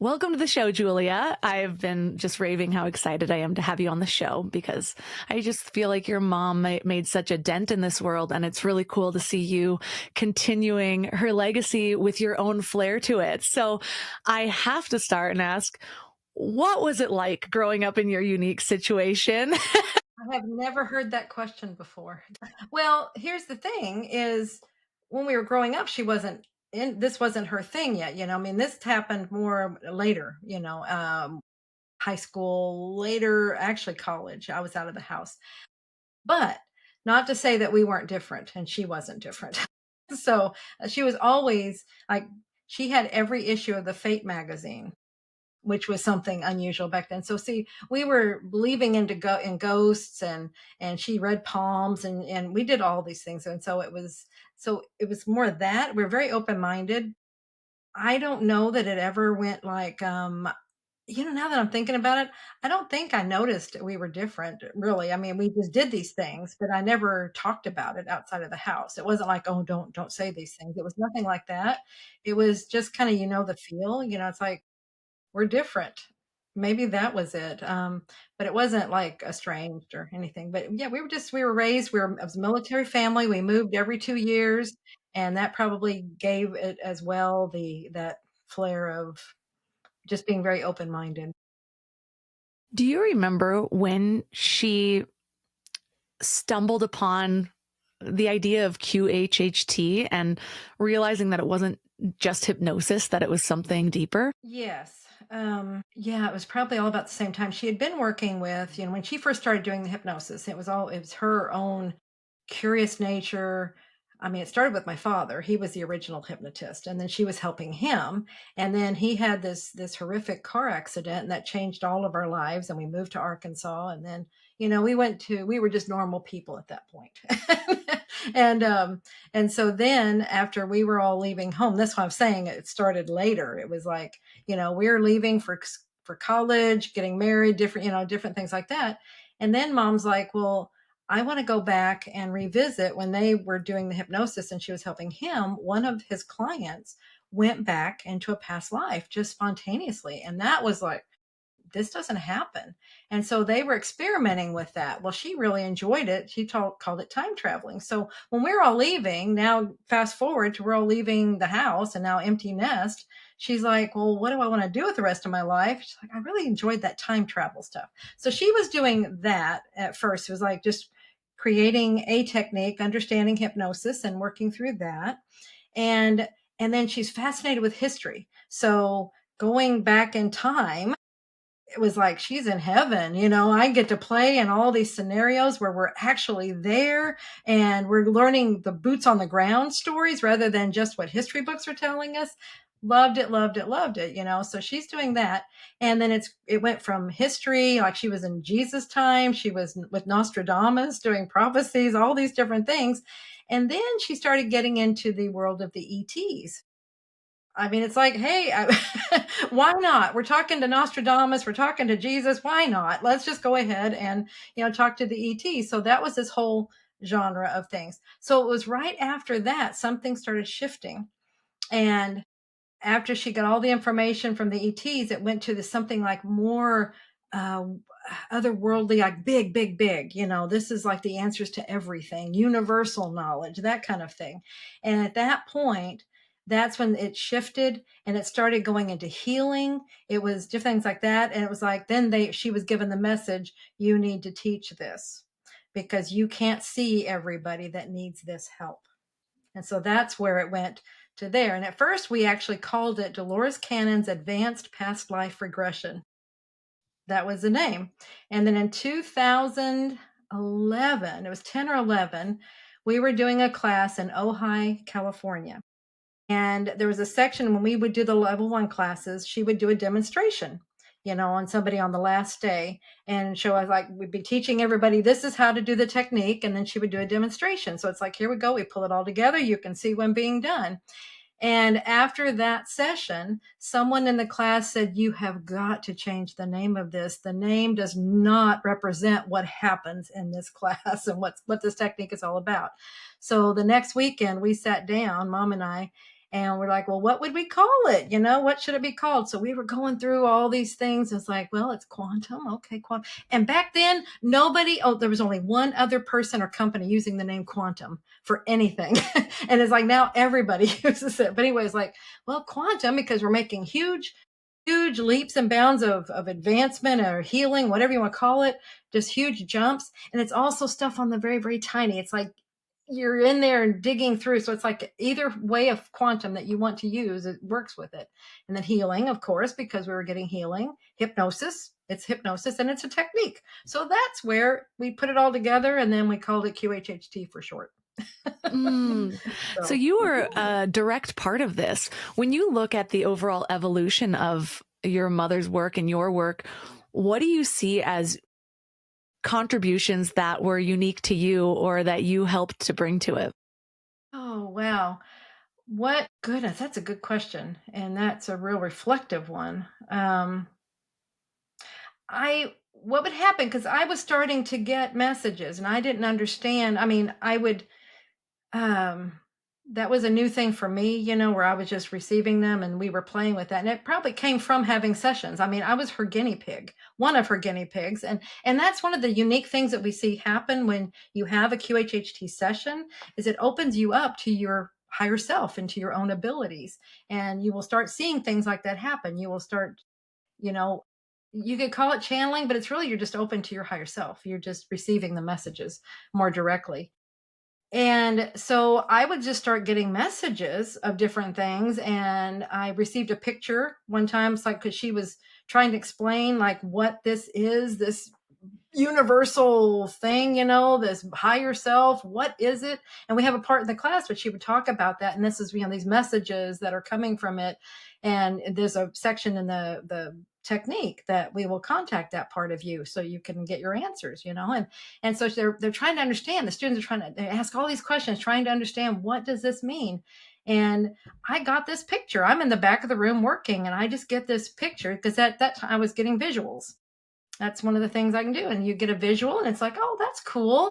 Welcome to the show, Julia. I've been just raving how excited I am to have you on the show because I just feel like your mom made such a dent in this world, and it's really cool to see you continuing her legacy with your own flair to it. So I have to start and ask, what was it like growing up in your unique situation? I have never heard that question before. Well, here's the thing is when we were growing up, she wasn't this wasn't her thing yet, I mean, this happened more later, high school, later, actually college. I was out of the house. But not to say that we weren't different and she wasn't different. So, she was always like she had every issue of the Fate magazine, which was something unusual back then. So see, we were believing in ghosts, and she read palms, and we did all these things. And so it was more of that. We're very open-minded. I don't know that it ever went like now that I'm thinking about it, I don't think I noticed we were different, really. I mean, we just did these things, but I never talked about it outside of the house. It wasn't like, "Oh, don't say these things." It was nothing like that. It was just kinda, the feel, it's like we're different. Maybe that was it. But it wasn't like estranged or anything. But yeah, we were raised, it was a military family. We moved every 2 years, and that probably gave it as well that flair of just being very open minded. Do you remember when she stumbled upon the idea of QHHT and realizing that it wasn't just hypnosis, that it was something deeper? Yes. Yeah, it was probably all about the same time. She had been working with, when she first started doing the hypnosis, it was her own curious nature. I mean, it started with my father. He was the original hypnotist, and then she was helping him. And then he had this horrific car accident, and that changed all of our lives. And we moved to Arkansas, and then we were just normal people at that point. And so then after we were all leaving home, that's why I'm saying it started later. It was like, we were leaving for college, getting married, different things like that. And then mom's like, well, I want to go back and revisit when they were doing the hypnosis and she was helping him. One of his clients went back into a past life just spontaneously. And that was like, this doesn't happen. And so they were experimenting with that. Well, she really enjoyed it. Called it time traveling. So when we're all leaving, now fast forward to we're all leaving the house and now empty nest, she's like, well, what do I want to do with the rest of my life? She's like, I really enjoyed that time travel stuff. So she was doing that at first. It was like just creating a technique, understanding hypnosis and working through that. And and then she's fascinated with history. So going back in time, it was like she's in heaven. I get to play in all these scenarios where we're actually there and we're learning the boots on the ground stories rather than just what history books are telling us. Loved it, loved it, loved it. So she's doing that. And then it went from history, like she was in Jesus time, she was with Nostradamus doing prophecies, all these different things. And then she started getting into the world of the ETs. I mean, it's like, hey, why not? We're talking to Nostradamus, we're talking to Jesus. Why not? Let's just go ahead and talk to the ET. So that was this whole genre of things. So it was right after that something started shifting, and after she got all the information from the ETs, it went to the something like more uh, otherworldly, like big, big, big. This is like the answers to everything, universal knowledge, that kind of thing. And at that point, that's when it shifted and it started going into healing. It was different things like that. And it was like, then she was given the message, you need to teach this because you can't see everybody that needs this help. And so that's where it went to there. And at first, we actually called it Dolores Cannon's Advanced Past Life Regression. That was the name. And then in 2011, it was 10 or 11, we were doing a class in Ojai, California. And there was a section when we would do the level one classes, she would do a demonstration, on somebody on the last day and show us, like, we'd be teaching everybody, this is how to do the technique. And then she would do a demonstration. So it's like, here we go. We pull it all together. You can see when being done. And after that session, someone in the class said, you have got to change the name of this. The name does not represent what happens in this class and what this technique is all about. So the next weekend, we sat down, mom and I, And we're like, well, what would we call it? What should it be called? So we were going through all these things. It's like, well, it's quantum. Okay, quantum. And back then, there was only one other person or company using the name quantum for anything. And it's like now everybody uses it. But anyway, it's like, well, quantum, because we're making huge leaps and bounds of advancement or healing, whatever you want to call it, just huge jumps. And it's also stuff on the very, very tiny. It's like you're in there and digging through. So it's like either way of quantum that you want to use, it works with it. And then healing, of course, because we were getting healing, hypnosis. It's hypnosis and it's a technique. So that's where we put it all together. And then we called it QHHT for short. So you were a direct part of this. When you look at the overall evolution of your mother's work and your work, what do you see as contributions that were unique to you or that you helped to bring to it? Oh, wow. What goodness, that's a good question. And that's a real reflective one. What would happen? Because I was starting to get messages and I didn't understand. I mean, um, that was a new thing for me, where I was just receiving them and we were playing with that. And it probably came from having sessions. I mean, I was her guinea pig, one of her guinea pigs. And that's one of the unique things that we see happen when you have a QHHT session is it opens you up to your higher self and to your own abilities. And you will start seeing things like that happen. You will start, you know, you could call it channeling, but it's really you're just open to your higher self. You're just receiving the messages more directly. And so I would just start getting messages of different things. And I received a picture one time. It's like, because she was trying to explain like what this is, this universal thing, this higher self. What is it? And we have a part in the class where she would talk about that. And this is, these messages that are coming from it. And there's a section in the technique that we will contact that part of you so you can get your answers, and so they're trying to understand. The students are trying to they ask all these questions, trying to understand what does this mean. And I got this picture. I'm in the back of the room working, and I just get this picture because at that time I was getting visuals. That's one of the things I can do. And you get a visual and it's like, oh, that's cool.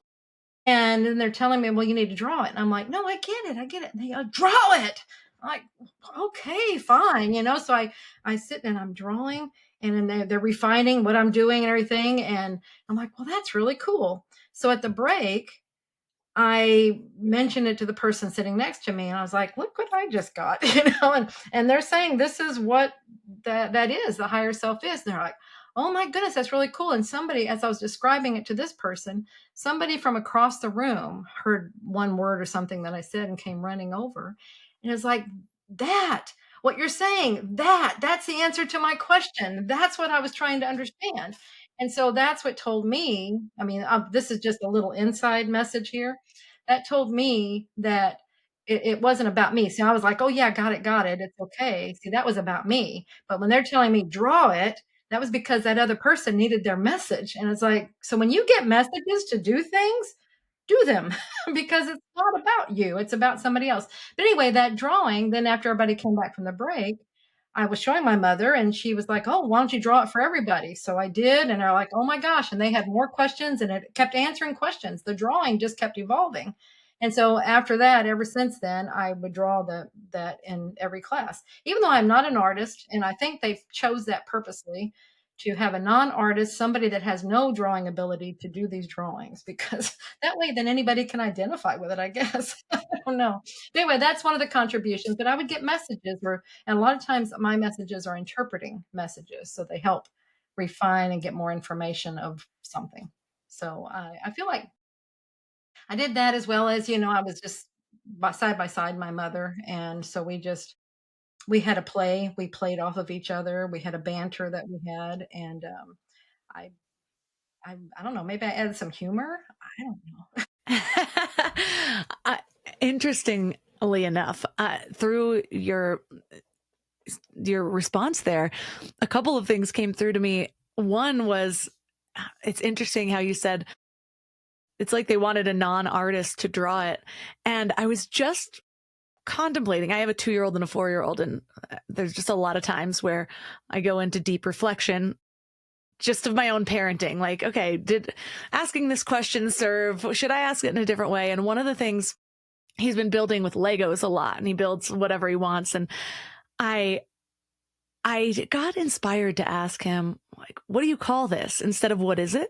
And then they're telling me, well, you need to draw it. And I'm like, no, I get it. I get it. And they go, draw it. I'm like, okay, fine. So I sit and I'm drawing and then they're refining what I'm doing and everything. And I'm like, well, that's really cool. So at the break, I mentioned it to the person sitting next to me and I was like, look what I just got, and they're saying this is what that is, the higher self is. And they're like, oh my goodness, that's really cool. And somebody, as I was describing it to this person, somebody from across the room heard one word or something that I said and came running over. And it's like, that, what you're saying, that's the answer to my question. That's what I was trying to understand. And so that's what told me, I mean, this is just a little inside message here. That told me that it wasn't about me. So I was like, oh yeah, got it. It's okay. See, that was about me. But when they're telling me draw it, that was because that other person needed their message. And it's like, so when you get messages to do things, do them because it's not about you. It's about somebody else. But anyway, that drawing, then after everybody came back from the break, I was showing my mother and she was like, oh, why don't you draw it for everybody? So I did. And they're like, oh my gosh. And they had more questions and it kept answering questions. The drawing just kept evolving. And so after that, ever since then, I would draw that in every class, even though I'm not an artist. And I think they chose that purposely to have a non-artist, somebody that has no drawing ability to do these drawings, because that way then anybody can identify with it, I guess. I don't know. But anyway, that's one of the contributions. But I would get messages and a lot of times my messages are interpreting messages. So they help refine and get more information of something. So I feel like I did that as well as, I was just side by side my mother. And so we had a play. We played off of each other. We had a banter that we had. And I, I don't know, maybe I added some humor. I don't know. Interestingly enough, through your response there, a couple of things came through to me. One was, it's interesting how you said it's like they wanted a non-artist to draw it. And I was just contemplating, I have a 2-year-old and a 4-year-old, and there's just a lot of times where I go into deep reflection just of my own parenting. Like, okay, did asking this question serve? Should I ask it in a different way? And one of the things he's been building with Legos a lot, and he builds whatever he wants. And I I got inspired to ask him, like, what do you call this instead of what is it?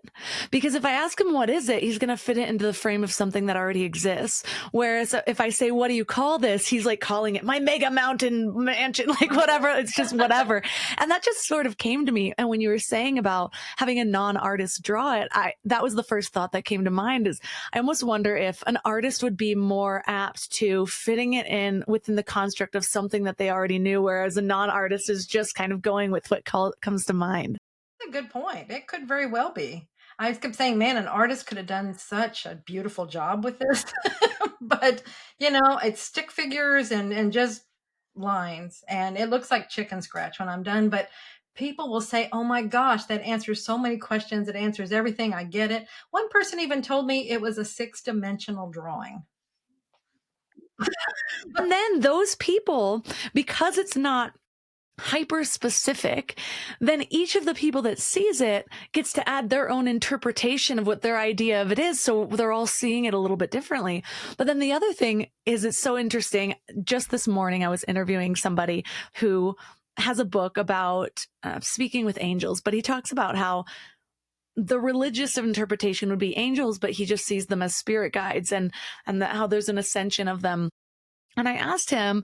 Because if I ask him what is it, he's going to fit it into the frame of something that already exists. Whereas if I say, what do you call this? He's like calling it my mega mountain mansion, like whatever. It's just whatever. And that just sort of came to me. And when you were saying about having a non-artist draw it, that was the first thought that came to mind. Is I almost wonder if an artist would be more apt to fitting it in within the construct of something that they already knew, whereas a non-artist is just kind of going with what comes to mind. A good point. It could very well be. I just kept saying, man, an artist could have done such a beautiful job with this. But, it's stick figures and just lines. And it looks like chicken scratch when I'm done. But people will say, oh my gosh, that answers so many questions. It answers everything. I get it. One person even told me it was a 6-dimensional drawing. And then those people, because it's not hyper specific, then each of the people that sees it gets to add their own interpretation of what their idea of it is. So they're all seeing it a little bit differently. But then the other thing is, it's so interesting. Just this morning, I was interviewing somebody who has a book about speaking with angels, but he talks about how the religious interpretation would be angels, but he just sees them as spirit guides, and how there's an ascension of them. And I asked him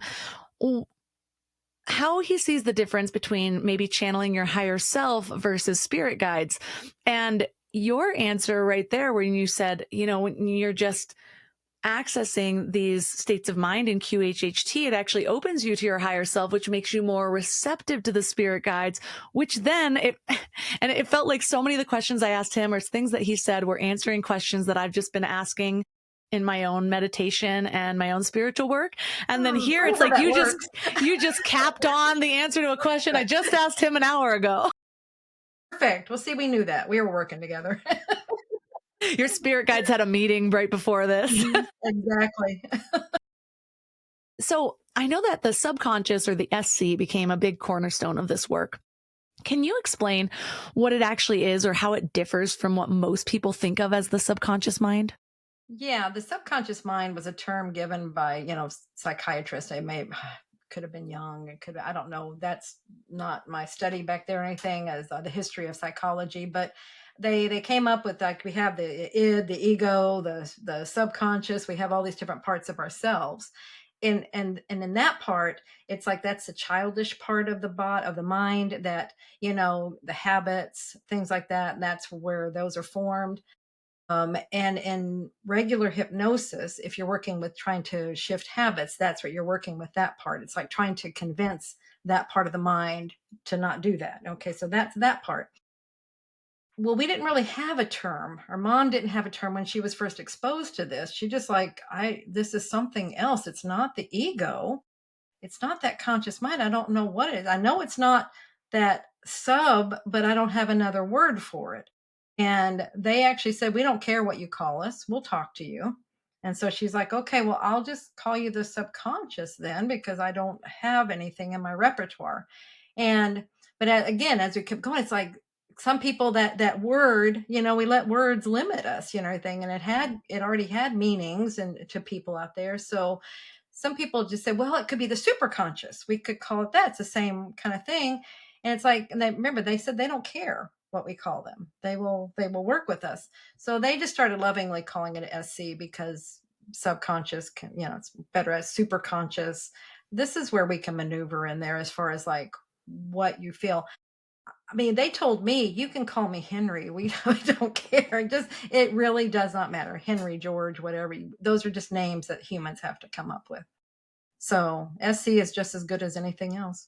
how he sees the difference between maybe channeling your higher self versus spirit guides. And your answer right there, when you said, when you're just accessing these states of mind in QHHT, it actually opens you to your higher self, which makes you more receptive to the spirit guides, which then and it felt like so many of the questions I asked him or things that he said were answering questions that I've just been asking in my own meditation and my own spiritual work. And then here it's like you just capped on the answer to a question I just asked him an hour ago. Perfect. Well, see, we knew that. We were working together. Your spirit guides had a meeting right before this. Exactly. So I know that the subconscious, or the SC, became a big cornerstone of this work. Can you explain what it actually is, or how it differs from what most people think of as the subconscious mind? Yeah, the subconscious mind was a term given by, psychiatrists. Could have been Young. I don't know. That's not my study back there or anything, as the history of psychology, but they came up with, like, we have the id, the ego, the subconscious. We have all these different parts of ourselves. And in that part, it's like that's the childish part of the mind, that, the habits, things like that. And that's where those are formed. And in regular hypnosis, if you're working with trying to shift habits, that's what you're working with, that part. It's like trying to convince that part of the mind to not do that. Okay, so that's that part. Well, we didn't really have a term. Our mom didn't have a term when she was first exposed to this. She just like, this is something else. It's not the ego. It's not that conscious mind. I don't know what it is. I know it's not that sub, but I don't have another word for it. And they actually said, we don't care what you call us. We'll talk to you. And so she's like, okay, well, I'll just call you the subconscious then, because I don't have anything in my repertoire. And, but again, as we kept going, it's like some people, that word, we let words limit us, everything. And it already had meanings and to people out there. So some people just say, well, it could be the superconscious. We could call it that. It's the same kind of thing. And it's like, and they said they don't care what we call them. They will work with us. So they just started lovingly calling it SC, because subconscious can, it's better as superconscious. This is where we can maneuver in there as far as like what you feel. I mean, they told me, you can call me Henry. We don't care. It really does not matter. Henry, George, whatever. Those are just names that humans have to come up with. So SC is just as good as anything else.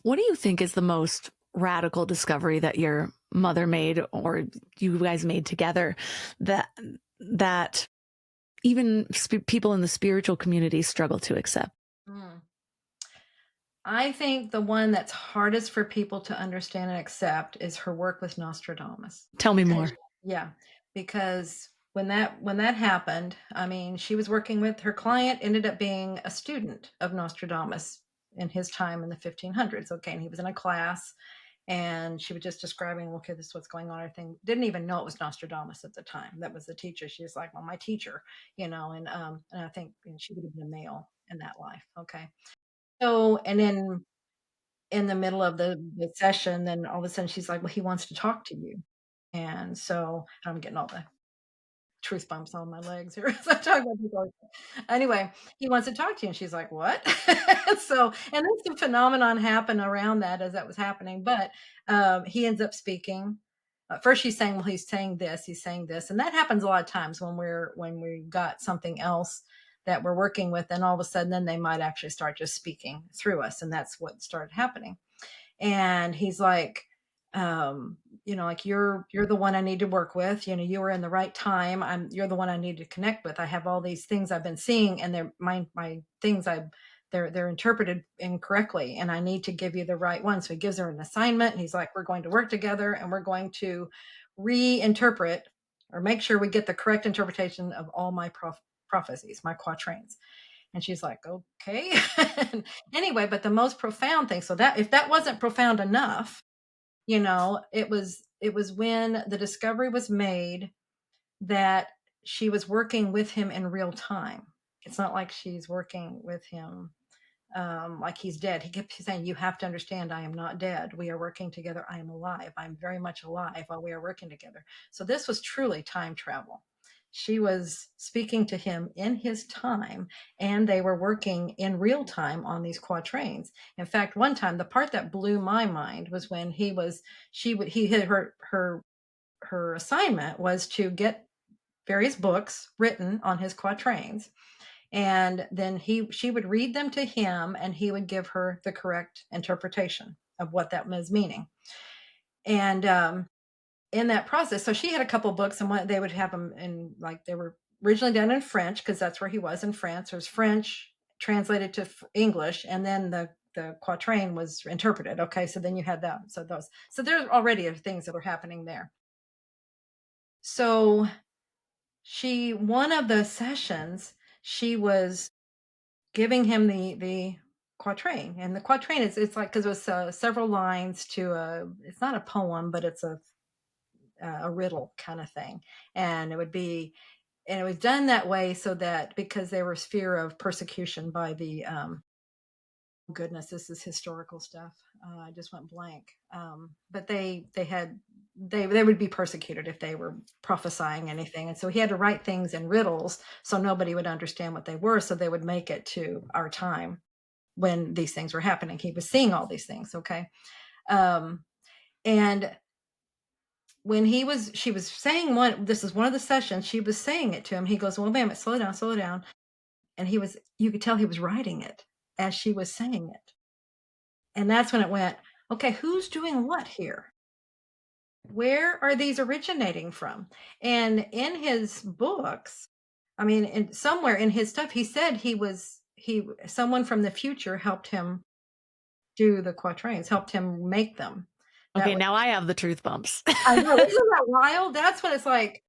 What do you think is the most radical discovery that your mother made, or you guys made together, that even people in the spiritual community struggle to accept? I think the one that's hardest for people to understand and accept is her work with Nostradamus. Tell me more. Yeah, because when that happened, I mean, she was working with her client, ended up being a student of Nostradamus in his time in the 1500s. Okay, and he was in a class, And she was just describing, okay, this is what's going on. Everything, didn't even know it was Nostradamus at the time. That was the teacher. She was like, well, my teacher, and I think she would have been a male in that life. Okay. So, and then in the middle of the session, then all of a sudden she's like, well, he wants to talk to you. And so I'm getting all the truth bumps on my legs here as I talk about people. Anyway, he wants to talk to you, and she's like, "What?" So, and then some phenomenon happened around that as that was happening, but, he ends up speaking. First she's saying, "Well, he's saying this," and that happens a lot of times when we've got something else that we're working with, and all of a sudden, then they might actually start just speaking through us, and that's what started happening. And he's like, like, you're the one I need to work with. You were in the right time. You're the one I need to connect with. I have all these things I've been seeing, and they're my things. They're interpreted incorrectly, and I need to give you the right one. So he gives her an assignment, and he's like, we're going to work together, and we're going to reinterpret or make sure we get the correct interpretation of all my prophecies, my quatrains. And she's like, okay. Anyway, but the most profound thing, so that if that wasn't profound enough, it was when the discovery was made that she was working with him in real time. It's not like she's working with him like he's dead. He kept saying, "You have to understand, I am not dead. We are working together. I am alive. I'm very much alive while we are working together." So this was truly time travel. She was speaking to him in his time, and they were working in real time on these quatrains. In fact, one time, the part that blew my mind was when he had her assignment was to get various books written on his quatrains, and then she would read them to him, and he would give her the correct interpretation of what that was meaning. And in that process, so she had a couple books, and they would have them in, like, they were originally done in French, because that's where he was, in France. There's French translated to English, and then the quatrain was interpreted. Okay, so then you had that. So there's already things that were happening there. So one of the sessions, she was giving him the quatrain, and the quatrain is, it's like, because it was several lines to it's not a poem, but it's a riddle kind of thing. And it was done that way so that, because there was fear of persecution by the goodness, this is historical stuff. I just went blank. But they would be persecuted if they were prophesying anything, and so he had to write things in riddles so nobody would understand what they were, so they would make it to our time when these things were happening. He was seeing all these things. Okay. And when she was saying this is one of the sessions, she was saying it to him. He goes, well, ma'am, slow down, slow down. And you could tell he was writing it as she was saying it. And that's when it went, okay, who's doing what here? Where are these originating from? And in his books, I mean, somewhere in his stuff, he said someone from the future helped him do the quatrains, helped him make them. Okay, now I have the truth bumps. I know, isn't that wild? That's when it's like,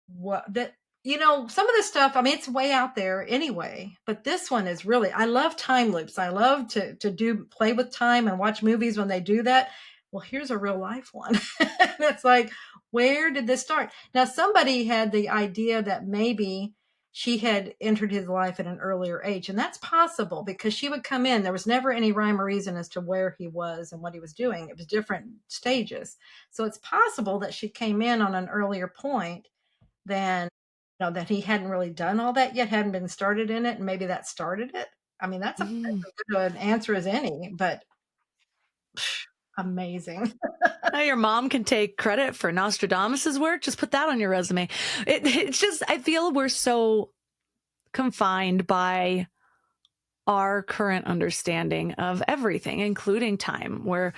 what that some of this stuff, I mean, it's way out there anyway, but this one is really, I love time loops. I love to play with time and watch movies when they do that. Well, here's a real life one. It's like, where did this start? Now, somebody had the idea that maybe she had entered his life at an earlier age, and that's possible, because she would come in. There was never any rhyme or reason as to where he was and what he was doing. It was different stages. So it's possible that she came in on an earlier point than, that he hadn't really done all that yet, hadn't been started in it, and maybe that started it. I mean, that's as good an answer as any, but amazing. Now your mom can take credit for Nostradamus's work. Just put that on your resume. It's just, I feel we're so confined by our current understanding of everything, including time, where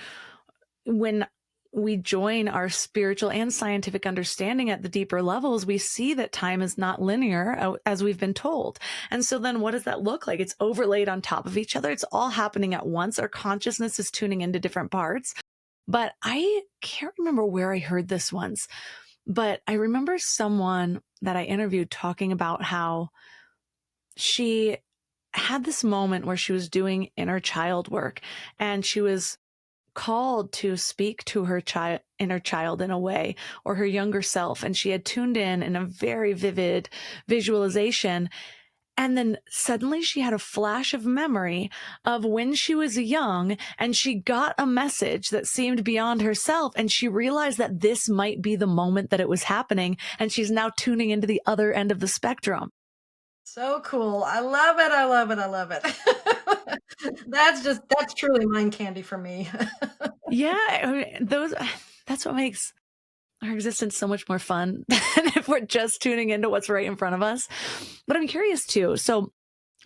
when we join our spiritual and scientific understanding at the deeper levels, we see that time is not linear, as we've been told. And so then what does that look like? It's overlaid on top of each other. It's all happening at once. Our consciousness is tuning into different parts. But I can't remember where I heard this once, but I remember someone that I interviewed talking about how she had this moment where she was doing inner child work, and she was called to speak to her inner child in a way, or her younger self. And she had tuned in a very vivid visualization. And then suddenly she had a flash of memory of when she was young, and she got a message that seemed beyond herself. And she realized that this might be the moment that it was happening. And she's now tuning into the other end of the spectrum. So cool. I love it. I love it. I love it. That's truly mind candy for me. Yeah, I mean, that's what makes our existence so much more fun than if we're just tuning into what's right in front of us. But I'm curious too. So,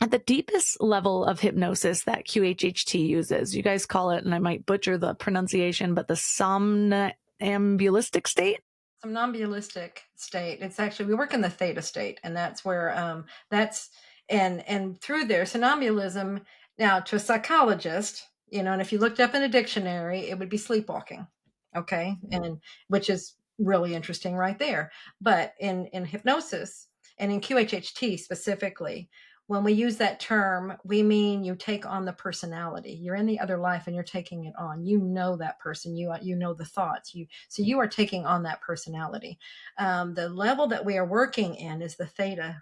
at the deepest level of hypnosis that QHHT uses, you guys call it, and I might butcher the pronunciation, but the somnambulistic state. Somnambulistic state. It's actually, we work in the theta state, and that's where that's and through there, somnambulism. Now, to a psychologist, and if you looked up in a dictionary, it would be sleepwalking. Okay, and which is really interesting right there. But in hypnosis and in QHHT specifically, when we use that term, we mean you take on the personality. You're in the other life and you're taking it on. You know that person. You know the thoughts. So you are taking on that personality. The level that we are working in is the theta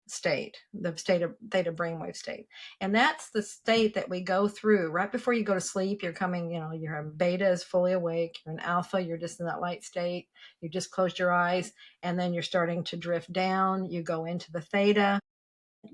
state, the state of theta brainwave state. And that's the state that we go through right before you go to sleep. You're coming, your beta is fully awake. You're in alpha, you're just in that light state. You just closed your eyes, and then you're starting to drift down. You go into the theta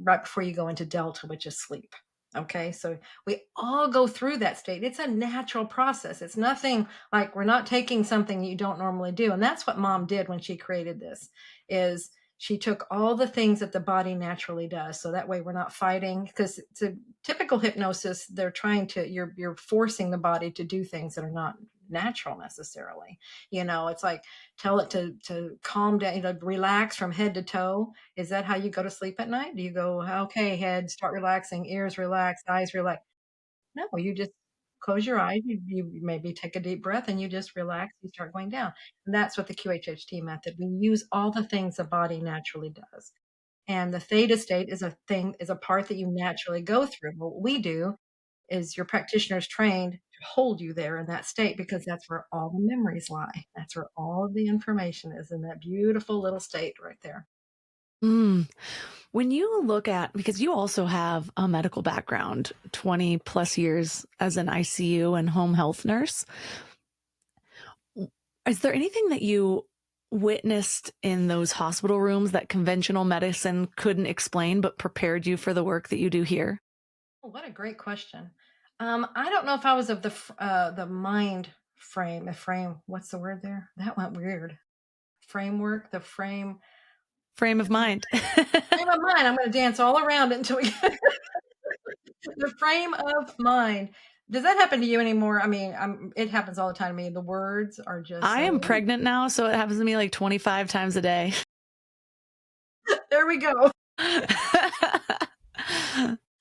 right before you go into delta, which is sleep. Okay, so we all go through that state. It's a natural process. It's nothing like, we're not taking something you don't normally do. And that's what mom did when she created this, is she took all the things that the body naturally does. So that way we're not fighting, because it's a typical hypnosis. They're trying to, you're forcing the body to do things that are not natural necessarily. It's like, tell it to calm down, relax from head to toe. Is that how you go to sleep at night? Do you go, okay, head, start relaxing, ears relax, eyes relax? No, you just close your eyes, you maybe take a deep breath, and you just relax, you start going down. And that's what the QHHT method, we use all the things the body naturally does. And the theta state is a part that you naturally go through. What we do is, your practitioner is trained to hold you there in that state, because that's where all the memories lie. That's where all of the information is, in that beautiful little state right there. Mm. When you look at, because you also have a medical background, 20 plus years as an ICU and home health nurse, is there anything that you witnessed in those hospital rooms that conventional medicine couldn't explain but prepared you for the work that you do here? Oh, what a great question. I don't know if I was of the mind frame. The frame. What's the word there? That went weird. Framework. The frame. Frame of mind. Frame of mind. I'm going to dance all around it until we get the frame of mind. Does that happen to you anymore? I mean, it happens all the time to me. The words are just I am so. pregnant now, so it happens to me like 25 times a day. There we go.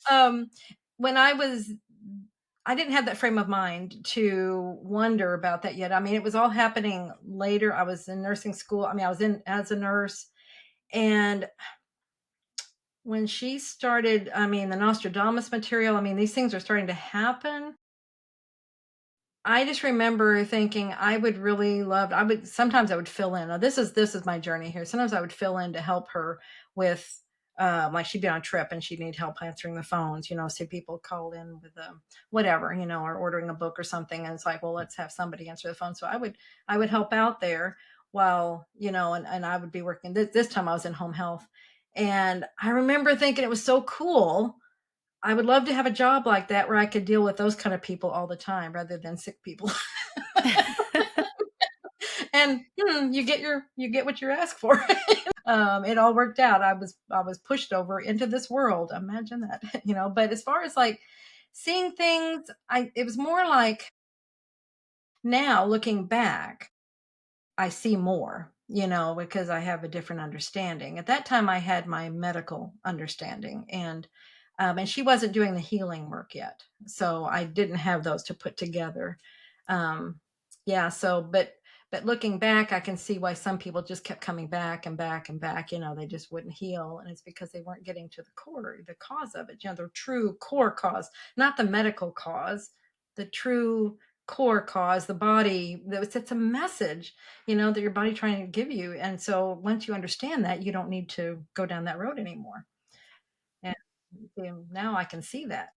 Um, when I didn't have that frame of mind to wonder about that yet. I mean, it was all happening later. I was in nursing school. I mean, I was in as a nurse. And when she started, I mean, the Nostradamus material, I mean, these things are starting to happen. I just remember thinking I would really love, sometimes I would fill in. Now, this is my journey here. Sometimes I would fill in to help her with, like, she'd be on a trip and she'd need help answering the phones, say people call in with whatever, or ordering a book or something. And it's like, well, let's have somebody answer the phone. So I would help out there while, and I would be working. This time I was in home health. And I remember thinking it was so cool. I would love to have a job like that where I could deal with those kind of people all the time rather than sick people. And you get what you ask for. It all worked out. I was pushed over into this world. Imagine that, But as far as like seeing things, it was more like, now looking back, I see more, because I have a different understanding. At that time, I had my medical understanding, and she wasn't doing the healing work yet, so I didn't have those to put together. Yeah, so but looking back, I can see why some people just kept coming back and back and back. They just wouldn't heal, and it's because they weren't getting to the core, the cause of it. The true core cause, not the medical cause, the true. core cause, the body, it's a message, that your body trying to give you. And so once you understand that, you don't need to go down that road anymore. And now I can see that.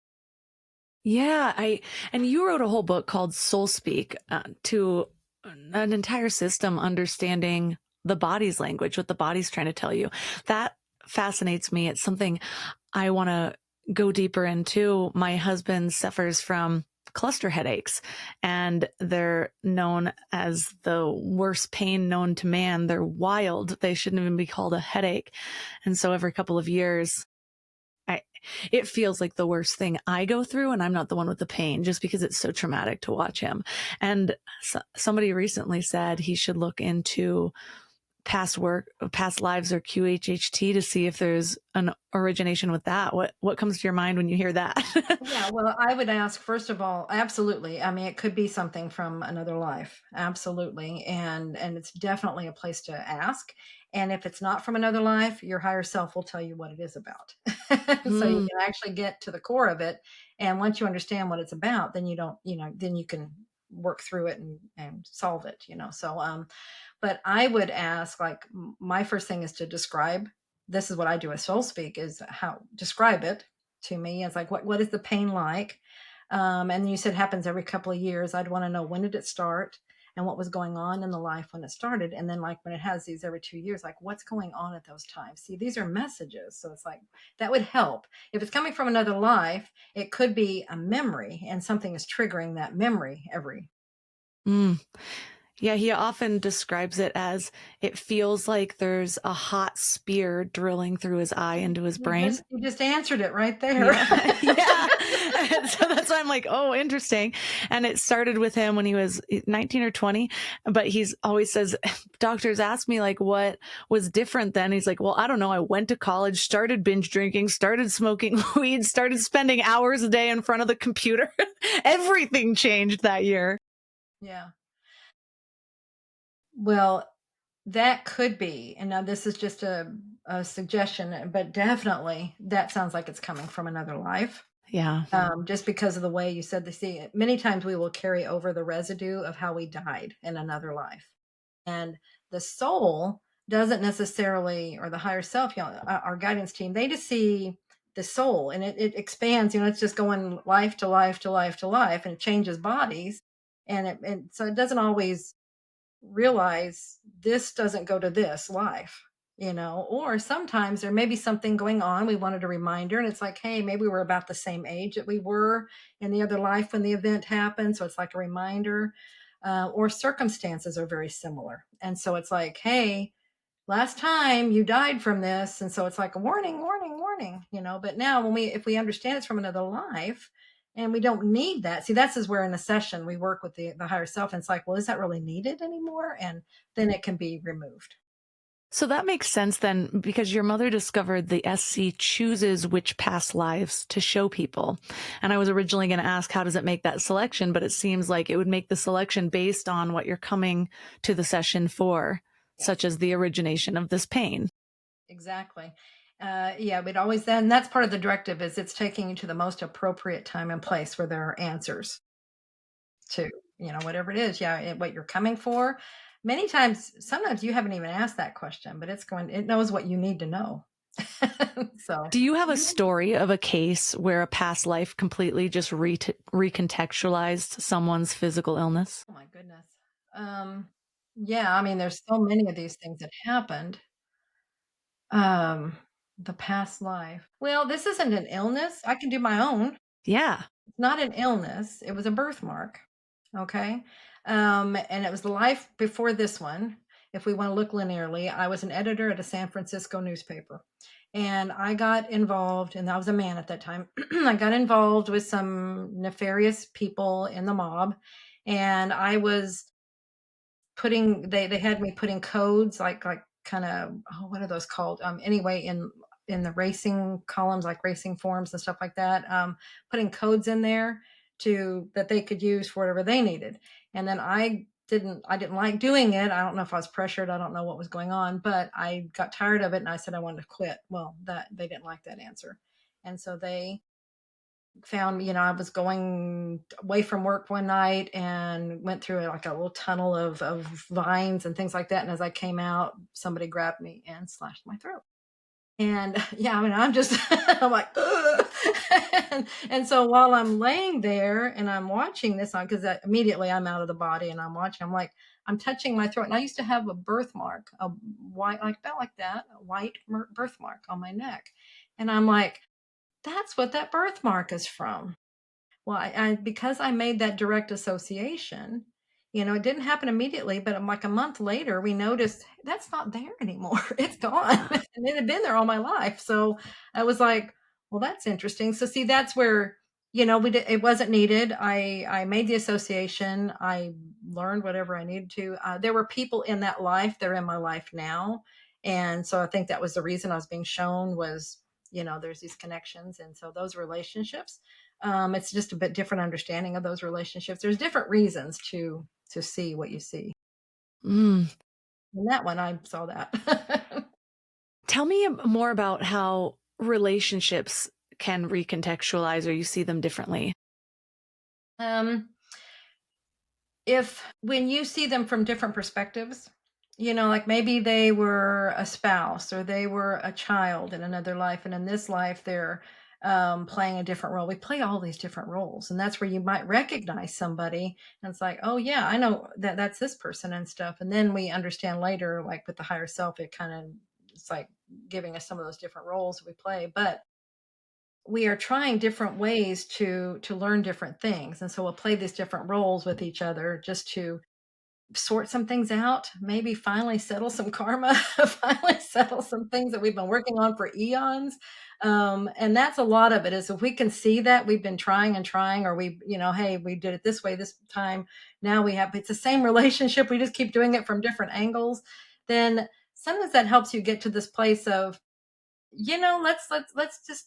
Yeah, and you wrote a whole book called Soul Speak, to an entire system understanding the body's language, what the body's trying to tell you. That fascinates me. It's something I want to go deeper into. My husband suffers from cluster headaches, and they're known as the worst pain known to man. They're wild. They shouldn't even be called a headache. And so every couple of years, I, it feels like the worst thing I go through, and I'm not the one with the pain, just because it's so traumatic to watch him. And somebody recently said he should look into past lives, or QHHT, to see if there's an origination with that. What comes to your mind when you hear that? Yeah, well, I would ask, first of all, absolutely. I mean, it could be something from another life. Absolutely. And it's definitely a place to ask. And if it's not from another life, your higher self will tell you what it is about. So you Mm. can actually get to the core of it. And once you understand what it's about, then you don't, then you can work through it and solve it, So but I would ask, like, my first thing is to describe. This is what I do with Soul Speak, is how describe it to me. It's like, what is the pain like? And you said happens every couple of years. I'd want to know, when did it start and what was going on in the life when it started. And then, like, when it has these every 2 years, like, what's going on at those times? See, these are messages. So it's like, that would help. If it's coming from another life, it could be a memory, and something is triggering that memory every. Mm. Yeah, he often describes it as, it feels like there's a hot spear drilling through his eye into his You brain. just answered it right there. Yeah. Yeah. And so that's why I'm like, oh, interesting. And it started with him when he was 19 or 20, but he's always says, doctors ask me, like, what was different then? He's like, well, I don't know. I went to college, started binge drinking, started smoking weed, started spending hours a day in front of the computer. Everything changed that year. Yeah. Well, that could be, and now this is just a suggestion, but definitely that sounds like it's coming from another life. Yeah. Just because of the way you said this. See, many times we will carry over the residue of how we died in another life. And the soul doesn't necessarily, or the higher self, our guidance team, they just see the soul, and it expands, it's just going life to life to life to life, and it changes bodies. And so it doesn't always realize this doesn't go to this life, or sometimes there may be something going on. We wanted a reminder, and it's like, hey, maybe we're about the same age that we were in the other life when the event happened. So it's like a reminder, or circumstances are very similar. And so it's like, hey, last time you died from this. And so it's like a warning, warning, warning, but now if we understand it's from another life, and we don't need that. See, that's is where in a session we work with the higher self, and it's like, well, is that really needed anymore? And then it can be removed. So that makes sense then, because your mother discovered the SC chooses which past lives to show people. And I was originally going to ask, how does it make that selection? But it seems like it would make the selection based on what you're coming to the session for, Yeah, such as the origination of this pain. exactly. Yeah, but always then that's part of the directive, is it's taking you to the most appropriate time and place where there are answers to, whatever it is. Yeah, what you're coming for. Many times, sometimes you haven't even asked that question, but it knows what you need to know. So, Do you have a story of a case where a past life completely just recontextualized someone's physical illness? oh my goodness. Yeah, I mean, there's so many of these things that happened. Um, the past life. Well, this isn't an illness. I can do my own. Yeah. It's not an illness. It was a birthmark. Okay. And it was the life before this one. If we want to look linearly, I was an editor at a San Francisco newspaper. And I got involved, and I was a man at that time. I got involved with some nefarious people in the mob. And I was they had me putting codes, like kind of, oh, what are those called? Anyway, in the racing columns, like racing forms and stuff like that, putting codes in there to that they could use for whatever they needed. And then I didn't like doing it. I don't know if I was pressured. I don't know what was going on, but I got tired of it, and I said I wanted to quit. Well, that they didn't like that answer. And so found, I was going away from work one night and went through like a little tunnel of vines and things like that. And as I came out, somebody grabbed me and slashed my throat. And yeah, I mean, I'm just, I'm like, "Ugh." And so while I'm laying there and I'm watching this on, because immediately I'm out of the body and I'm watching, I'm like, I'm touching my throat. And I used to have a birthmark, a white, like about like that, a white birthmark on my neck. And I'm like, that's what that birthmark is from. Well, I because I made that direct association, it didn't happen immediately, but like a month later, we noticed that's not there anymore. It's gone. And it had been there all my life. So I was like, well, that's interesting. So see, that's where, it wasn't needed. I made the association. I learned whatever I needed to. There were people in that life. They're in my life now. And so I think that was the reason I was being shown was, there's these connections. And so those relationships, it's just a bit different understanding of those relationships. There's different reasons to see what you see. Mm. In that one, I saw that. Tell me more about how relationships can recontextualize or you see them differently. um, if when you see them from different perspectives, like maybe they were a spouse or they were a child in another life, and in this life they're playing a different role. We play all these different roles, and that's where you might recognize somebody, and it's like, oh yeah, I know that's this person and stuff. And then we understand later, like with the higher self, it's like giving us some of those different roles we play, but we are trying different ways to learn different things, and so we'll play these different roles with each other just to sort some things out, maybe finally settle some karma, finally settle some things that we've been working on for eons. And that's a lot of it is if we can see that we've been trying and trying, or hey, we did it this way this time. Now it's the same relationship. We just keep doing it from different angles. Then sometimes that helps you get to this place of, let's just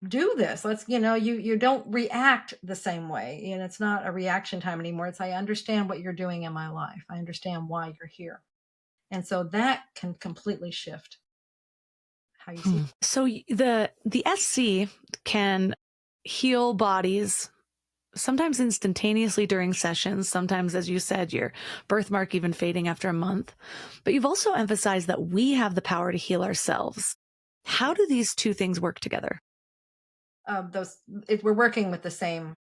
do this. Let's, you don't react the same way. And it's not a reaction time anymore. It's I understand what you're doing in my life. I understand why you're here. And so that can completely shift how you see. So the SC can heal bodies sometimes instantaneously during sessions, sometimes, as you said, your birthmark even fading after a month. But you've also emphasized that we have the power to heal ourselves. How do these two things work together? We're working with the same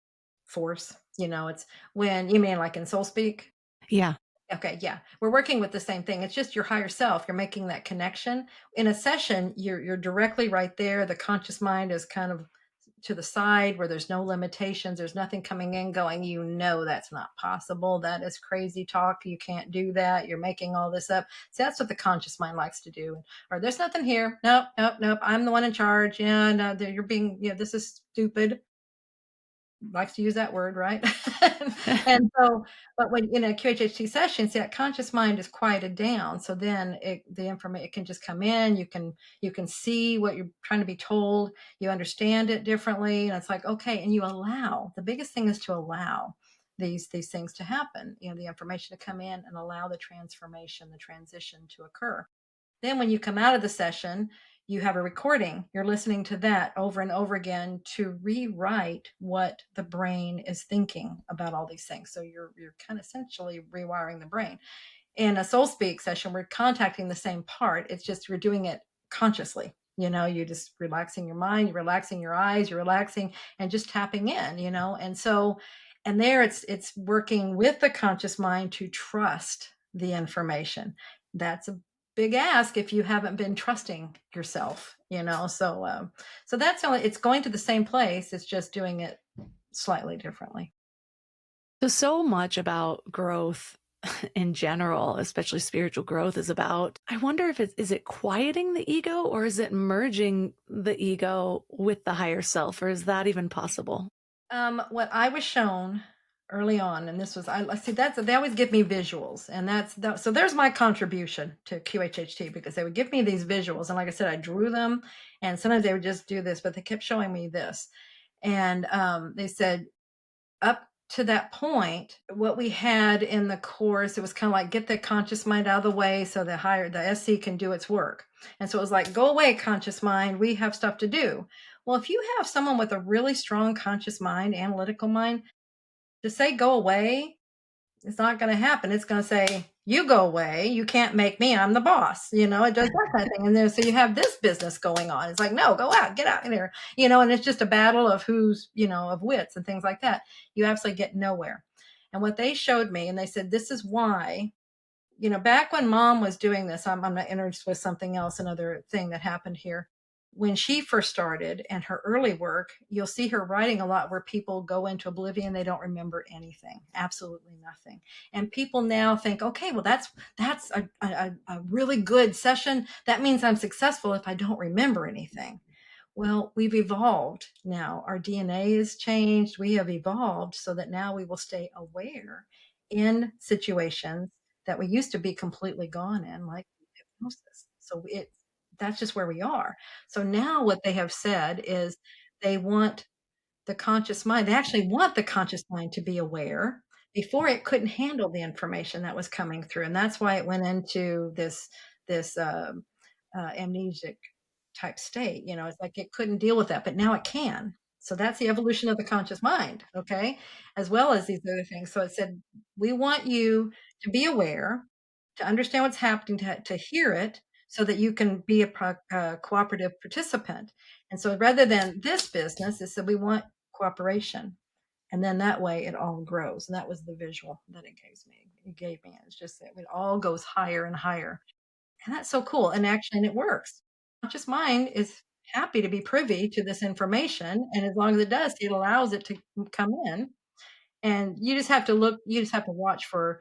force. It's when you mean like in soul speak. Yeah. Okay, yeah. We're working with the same thing. It's just your higher self. You're making that connection. In a session, you're directly right there. The conscious mind is kind of to the side where there's no limitations. There's nothing coming in going, that's not possible. That is crazy talk. You can't do that. You're making all this up. So that's what the conscious mind likes to do. Or there's nothing here. Nope, nope, nope. I'm the one in charge. Yeah, no, you're being, this is stupid, likes to use that word, right? And so, but when in a QHHT session, see that conscious mind is quieted down. So then the information, it can just come in. You can see what you're trying to be told. You understand it differently, and it's like okay. And you allow. The biggest thing is to allow these things to happen. The information to come in and allow the transformation, the transition to occur. Then when you come out of the session, you have a recording. You're listening to that over and over again to rewrite what the brain is thinking about all these things. So you're kind of essentially rewiring the brain. In a soul speak session, we're contacting the same part. It's just we're doing it consciously. You're just relaxing your mind, you're relaxing your eyes, you're relaxing and just tapping in, and so and there it's working with the conscious mind to trust the information. That's a big ask if you haven't been trusting yourself, so that's only it's going to the same place, it's just doing it slightly differently. So much about growth in general, especially spiritual growth, is about, I wonder if is it quieting the ego or is it merging the ego with the higher self, or is that even possible? What I was shown early on, and this was I see that's they always give me visuals, and so there's my contribution to QHHT because they would give me these visuals, and like I said, I drew them, and sometimes they would just do this, but they kept showing me this, and they said up to that point, what we had in the course, it was kind of like get the conscious mind out of the way so the SC can do its work. And so it was like, go away, conscious mind. We have stuff to do. Well, if you have someone with a really strong conscious mind, analytical mind, to say go away, it's not going to happen. It's going to say, you go away. You can't make me. I'm the boss. You know, it does that kind of thing. And then so you have this business going on. It's like, no, go out, get out of here. You know, and it's just a battle of who's, you know, of wits and things like that. You absolutely get nowhere. And what they showed me, and they said, this is why, you know, back when mom was doing this, I'm not interested with something else, another thing that happened here. When she first started and her early work, you'll see her writing a lot where people go into oblivion. They don't remember anything, absolutely nothing. And people now think, okay, well, that's a really good session. That means I'm successful if I don't remember anything. Well, we've evolved now. Our DNA has changed. We have evolved so that now we will stay aware in situations that we used to be completely gone in, like hypnosis. So that's just where we are. So now what they have said is they want the conscious mind. They actually want the conscious mind to be aware. Before, it couldn't handle the information that was coming through, and that's why it went into this amnesic type state. You know, it's like it couldn't deal with that, but now it can. So that's the evolution of the conscious mind, okay, as well as these other things. So it said, we want you to be aware, to understand what's happening, to hear it, so that you can be a cooperative participant. And so rather than this business, it said, we want cooperation. And then that way it all grows. And that was the visual that it gave me. It's just that it all goes higher and higher. And that's so cool. And actually, and it works. Conscious mind is happy to be privy to this information. And as long as it does, it allows it to come in. And you just have to look, you just have to watch for,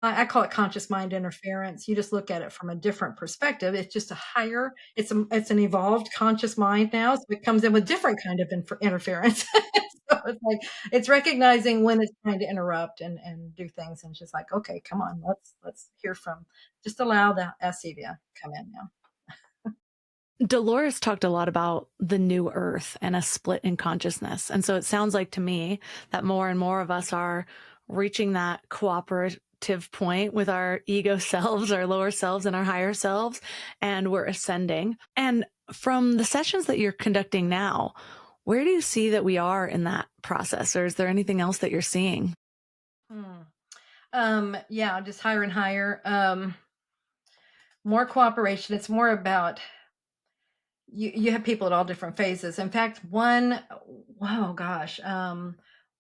I call it conscious mind interference. You just look at it from a different perspective. It's just a higher, it's an evolved conscious mind now. So it comes in with different kind of interference. So it's like, it's recognizing when it's trying to interrupt and do things. And it's just like, okay, come on, let's hear from, just allow the SE to come in now. Dolores talked a lot about the new earth and a split in consciousness. And so it sounds like to me that more and more of us are reaching that cooperative point with our ego selves, our lower selves, and our higher selves, and we're ascending. And from the sessions that you're conducting now, where do you see that we are in that process? Or is there anything else that you're seeing? Yeah, just higher and higher. More cooperation. It's more about you have people at all different phases. In fact, one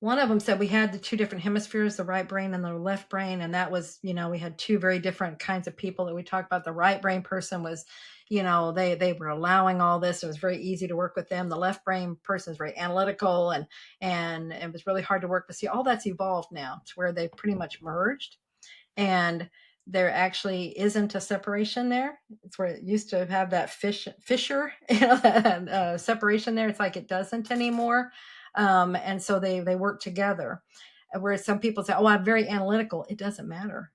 of them said we had the two different hemispheres, the right brain and the left brain. And that was, you know, we had two very different kinds of people that we talked about. The right brain person was, you know, they were allowing all this. It was very easy to work with them. The left brain person is very analytical and it was really hard to work with. See, all that's evolved now to where they pretty much merged. And there actually isn't a separation there. It's where it used to have that fissure, you know, separation there. It's like it doesn't anymore. And so they work together. Whereas some people say, "Oh, I'm very analytical." It doesn't matter.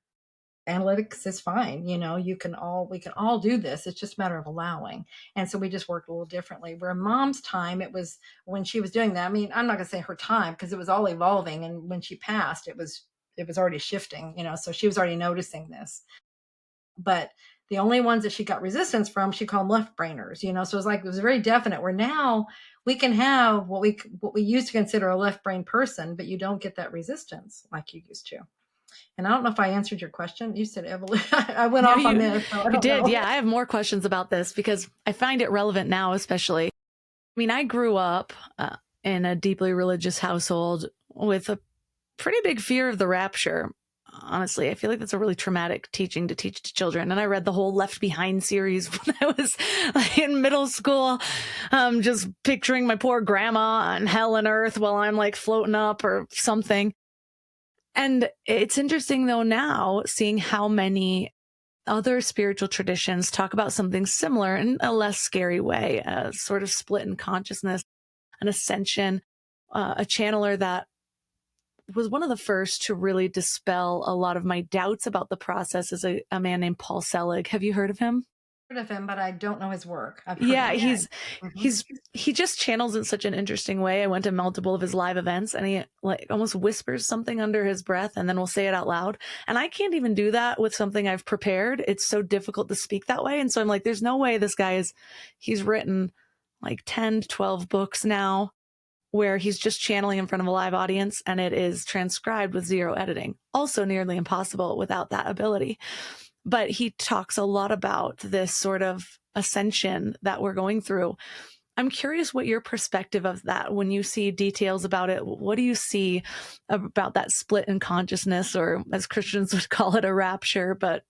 Analytics is fine. You know, we can all do this. It's just a matter of allowing. And so we just worked a little differently. Where mom's time, it was when she was doing that. I mean, I'm not going to say her time because it was all evolving. And when she passed, it was already shifting, you know, so she was already noticing this. But the only ones that she got resistance from, she called them left brainers, you know, so it was very definite where now we can have what we used to consider a left brain person, but you don't get that resistance like you used to. And I don't know if I answered your question. You said evolution. I went off on this. So you did. know. Yeah. I have more questions about this because I find it relevant now, especially. I mean, I grew up in a deeply religious household with a pretty big fear of the rapture. Honestly, I feel like that's a really traumatic teaching to teach to children. And I read the whole Left Behind series when I was in middle school, just picturing my poor grandma on hell and earth while I'm like floating up or something. And it's interesting though now seeing how many other spiritual traditions talk about something similar in a less scary way, a sort of split in consciousness, an ascension, a channeler that was one of the first to really dispel a lot of my doubts about the process is a man named Paul Selig. Have you heard of him? I've heard of him, but I don't know his work. I've heard Yeah, of him. he just channels in such an interesting way. I went to multiple of his live events and he like almost whispers something under his breath and then will say it out loud. And I can't even do that with something I've prepared. It's so difficult to speak that way. And so I'm like, there's no way this guy he's written like 10 to 12 books now where he's just channeling in front of a live audience and it is transcribed with zero editing. Also nearly impossible without that ability. But he talks a lot about this sort of ascension that we're going through. I'm curious what your perspective of that, when you see details about it, what do you see about that split in consciousness, or as Christians would call it, a rapture, but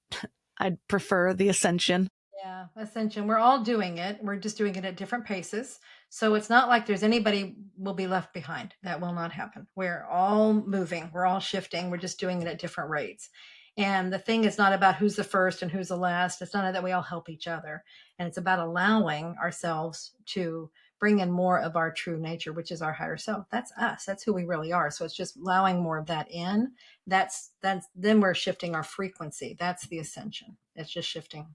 I'd prefer the ascension. Yeah, Ascension. We're all doing it. We're just doing it at different paces. So it's not like there's anybody will be left behind. That will not happen. We're all moving. We're all shifting. We're just doing it at different rates. And the thing is not about who's the first and who's the last. It's not that we all help each other. And it's about allowing ourselves to bring in more of our true nature, which is our higher self. That's us. That's who we really are. So it's just allowing more of that in. That's then we're shifting our frequency. That's the ascension. It's just shifting.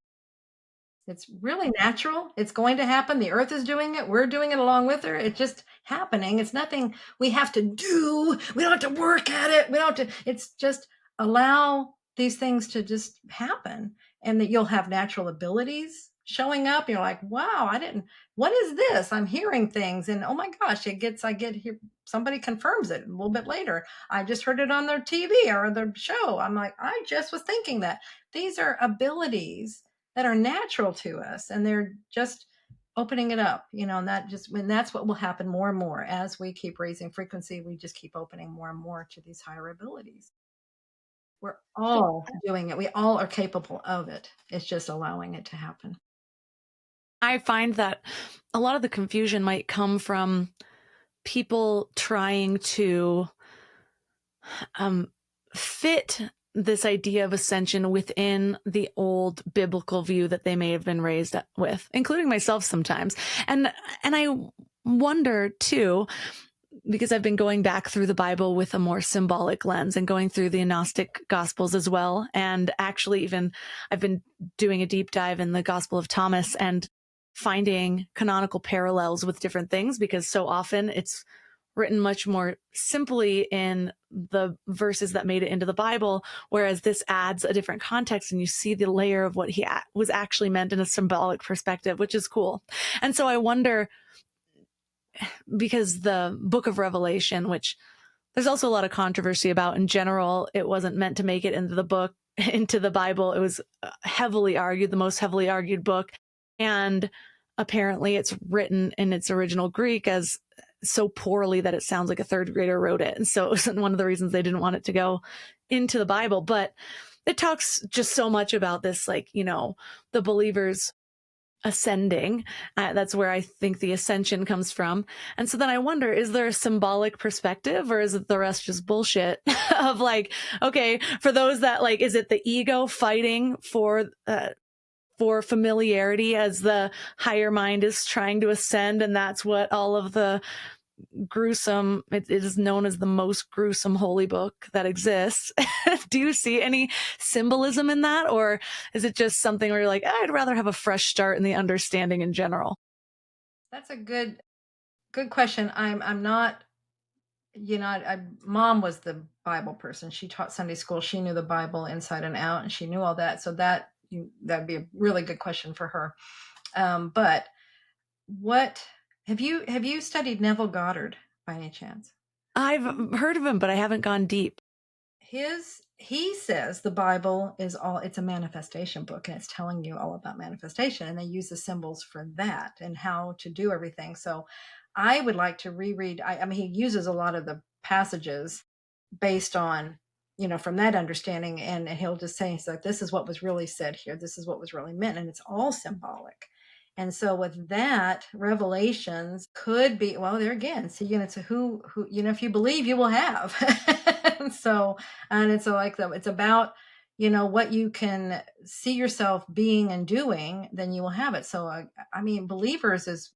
It's really natural. It's going to happen. The earth is doing it. We're doing it along with her. It's just happening. It's nothing we have to do. We don't have to work at it. We don't have to, it's just allow these things to just happen, and that you'll have natural abilities showing up. You're like, wow, what is this? I'm hearing things, and oh my gosh, I get here. Somebody confirms it a little bit later. I just heard it on their TV or their show. I'm like, I just was thinking that. These are abilities that are natural to us, and they're just opening it up, and that's what will happen more and more as we keep raising frequency. We just keep opening more and more to these higher abilities. We're all doing it. We all are capable of it. It's just allowing it to happen. I find that a lot of the confusion might come from people trying to fit this idea of ascension within the old biblical view that they may have been raised with, including myself sometimes. And I wonder too, because I've been going back through the Bible with a more symbolic lens and going through the Gnostic Gospels as well. And actually even I've been doing a deep dive in the Gospel of Thomas and finding canonical parallels with different things, because so often it's written much more simply in the verses that made it into the Bible, whereas this adds a different context and you see the layer of what he was actually meant in a symbolic perspective, which is cool. And so I wonder, because the book of Revelation, which there's also a lot of controversy about in general, it wasn't meant to make it into the book, into the Bible. It was heavily argued, the most heavily argued book. And apparently it's written in its original Greek as so poorly that it sounds like a third grader wrote it. And so it was one of the reasons they didn't want it to go into the Bible. But it talks just so much about this, like, the believers ascending. That's where I think the ascension comes from. And so then I wonder, is there a symbolic perspective, or is it the rest just bullshit of like, okay, for those that like, is it the ego fighting for familiarity as the higher mind is trying to ascend? And that's what all of the gruesome, it is known as the most gruesome holy book that exists. Do you see any symbolism in that, or is it just something where you're like, I'd rather have a fresh start in the understanding in general? That's a good question. I'm not, mom was the Bible person. She taught Sunday school. She knew the Bible inside and out, and she knew all that. So that'd be a really good question for her. But what have you studied Neville Goddard by any chance? I've heard of him, but I haven't gone deep. He says the Bible it's a manifestation book, and it's telling you all about manifestation, and they use the symbols for that and how to do everything. So I would like to reread. I mean, he uses a lot of the passages based on, from that understanding, and he'll just say, he's like, this is what was really said here. This is what was really meant. And it's all symbolic. And so with that, revelations could be, well, there again, see, it's a who, if you believe, you will have. So, and it's like that, it's about, what you can see yourself being and doing, then you will have it. So, I mean, believers is,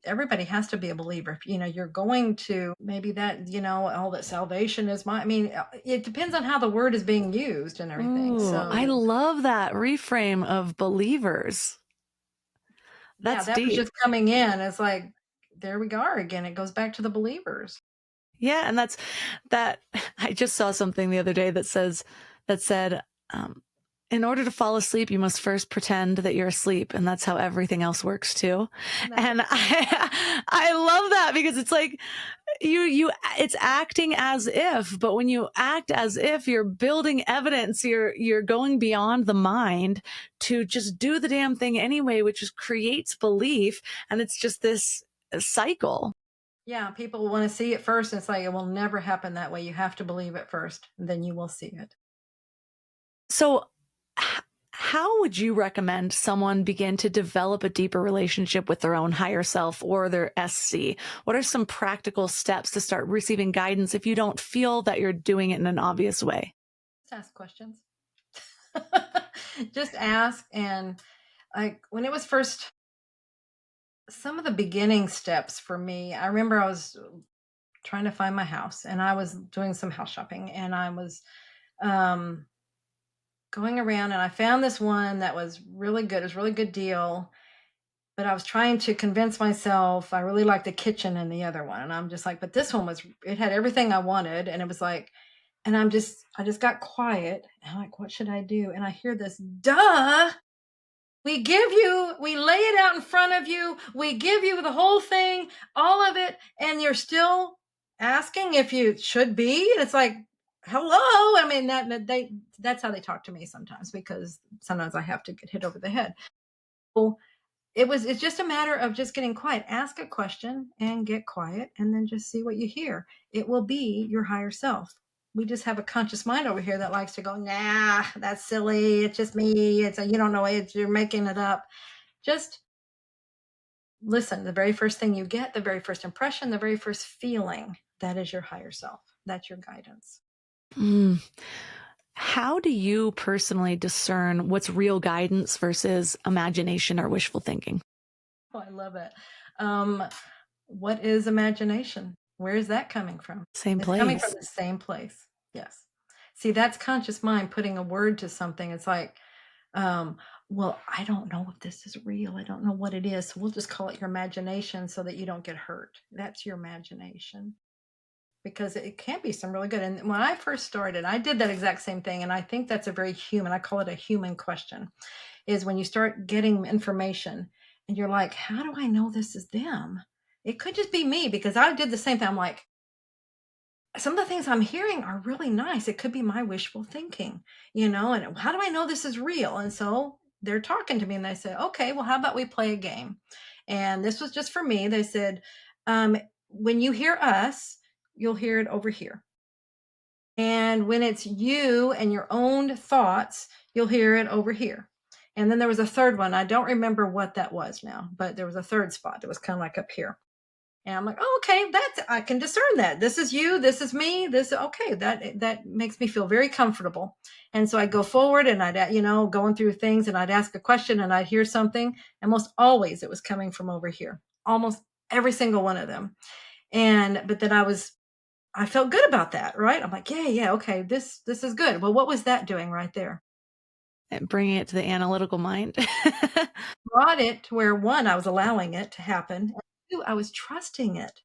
everybody has to be a believer. You're going to, maybe that, all that salvation is I mean, it depends on how the word is being used and everything. Ooh, so I love that reframe of believers. That's that was deep. just coming in. It's like, there we go again. It goes back to the believers. Yeah, and that I just saw something the other day that said, in order to fall asleep, you must first pretend that you're asleep, and that's how everything else works too. And I love that, because it's like it's acting as if, but when you act as if, you're building evidence, you're going beyond the mind to just do the damn thing anyway, which just creates belief, and it's just this cycle. Yeah, people want to see it first. And it's like, it will never happen that way. You have to believe it first, and then you will see it. So how would you recommend someone begin to develop a deeper relationship with their own higher self or their SC? What are some practical steps to start receiving guidance if you don't feel that you're doing it in an obvious way? Just ask questions. Just ask. And like when it was first, some of the beginning steps for me, I remember I was trying to find my house, and I was doing some house shopping, and I was um, going around, and I found this one that was really good. It was a really good deal. But I was trying to convince myself I really liked the kitchen in the other one. And I'm just like, but this one it had everything I wanted. And it was like, and I just got quiet. And I'm like, what should I do? And I hear this, duh. We lay it out in front of you. We give you the whole thing, all of it. And you're still asking if you should be. And it's like, hello. I mean, that's how they talk to me sometimes, because sometimes I have to get hit over the head. So it's just a matter of just getting quiet. Ask a question and get quiet, and then just see what you hear. It will be your higher self. We just have a conscious mind over here that likes to go, nah, that's silly. It's just me. You don't know it. You're making it up. Just listen. The very first thing you get, the very first impression, the very first feeling, that is your higher self. That's your guidance. Mm. How do you personally discern what's real guidance versus imagination or wishful thinking? Oh, I love it. What is imagination? Where is that coming from? Same It's coming place. from the same place. Yes. See, that's conscious mind putting a word to something. It's like, well, I don't know if this is real. I don't know what it is. So we'll just call it your imagination so that you don't get hurt. That's your imagination. Because it can be some really good. And when I first started, I did that exact same thing. And I think that's a very human, I call it a human question, is when you start getting information and you're like, how do I know this is them? It could just be me, because I did the same thing. I'm like, some of the things I'm hearing are really nice. It could be my wishful thinking, and how do I know this is real? And so they're talking to me and they say, okay, well, how about we play a game? And this was just for me. They said, when you hear us, you'll hear it over here. And when it's you and your own thoughts, you'll hear it over here. And then there was a third one. I don't remember what that was now, but there was a third spot. It was kind of like up here. And I'm like, oh, okay, I can discern that. This is you, this is me, okay, that makes me feel very comfortable. And so I go forward and I'd, going through things, and I'd ask a question and I'd hear something. And most always it was coming from over here, almost every single one of them. But then I felt good about that, right? I'm like, yeah, okay, this is good. Well, what was that doing right there? And bringing it to the analytical mind. Brought it to where, one, I was allowing it to happen, and two, I was trusting it.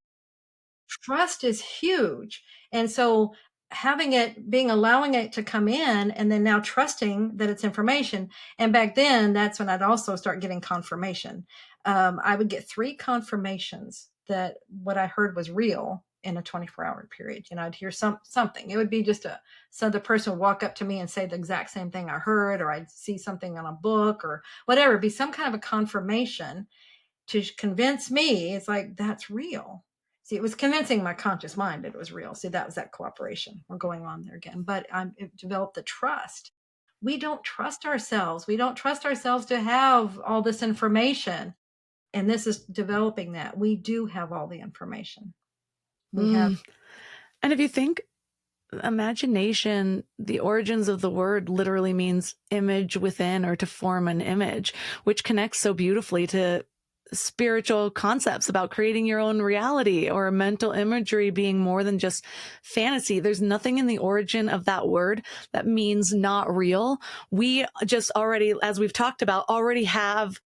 Trust is huge. And so allowing it to come in, and then now trusting that it's information. And back then, that's when I'd also start getting confirmation. I would get 3 confirmations that what I heard was real in a 24-hour period. I'd hear something. It would be just so the person would walk up to me and say the exact same thing I heard, or I'd see something on a book or whatever. It'd be some kind of a confirmation to convince me. It's like, that's real. See, it was convincing my conscious mind that it was real. See, that was that cooperation. We're going on there again. But it developed the trust. We don't trust ourselves. We don't trust ourselves to have all this information. And this is developing that. We do have all the information. We have. And if you think, imagination, the origins of the word literally means image within, or to form an image, which connects so beautifully to spiritual concepts about creating your own reality, or mental imagery being more than just fantasy. There's nothing in the origin of that word that means not real. We just already, as we've talked about, already have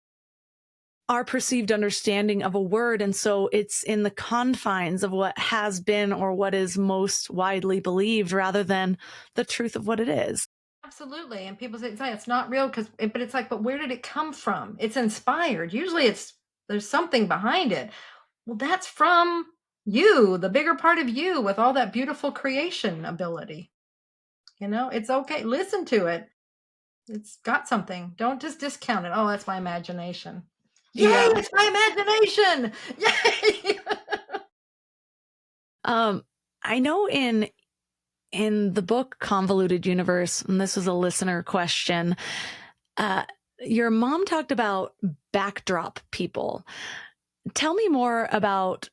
our perceived understanding of a word. And so it's in the confines of what has been or what is most widely believed, rather than the truth of what it is. Absolutely. And people say it's not real but it's like, but where did it come from? It's inspired. Usually there's something behind it. Well, that's from you, the bigger part of you with all that beautiful creation ability. It's okay. Listen to it. It's got something. Don't just discount it. Oh, that's my imagination. Yay, Yeah. it's my imagination. Yay. I know in the book Convoluted Universe, and this was a listener question, your mom talked about backdrop people. Tell me more about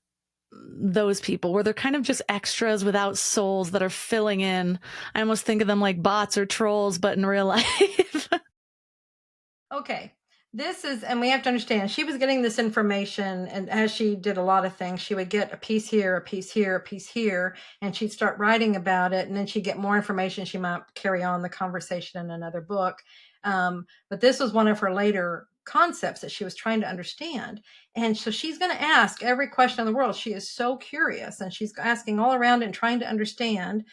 those people where they're kind of just extras without souls that are filling in. I almost think of them like bots or trolls, but in real life. Okay. And we have to understand, she was getting this information, and as she did a lot of things, she would get a piece here, a piece here, a piece here, and she'd start writing about it, and then she'd get more information. She might carry on the conversation in another book. But this was one of her later concepts that she was trying to understand. And so she's going to ask every question in the world. She is so curious, and she's asking all around and trying to understand.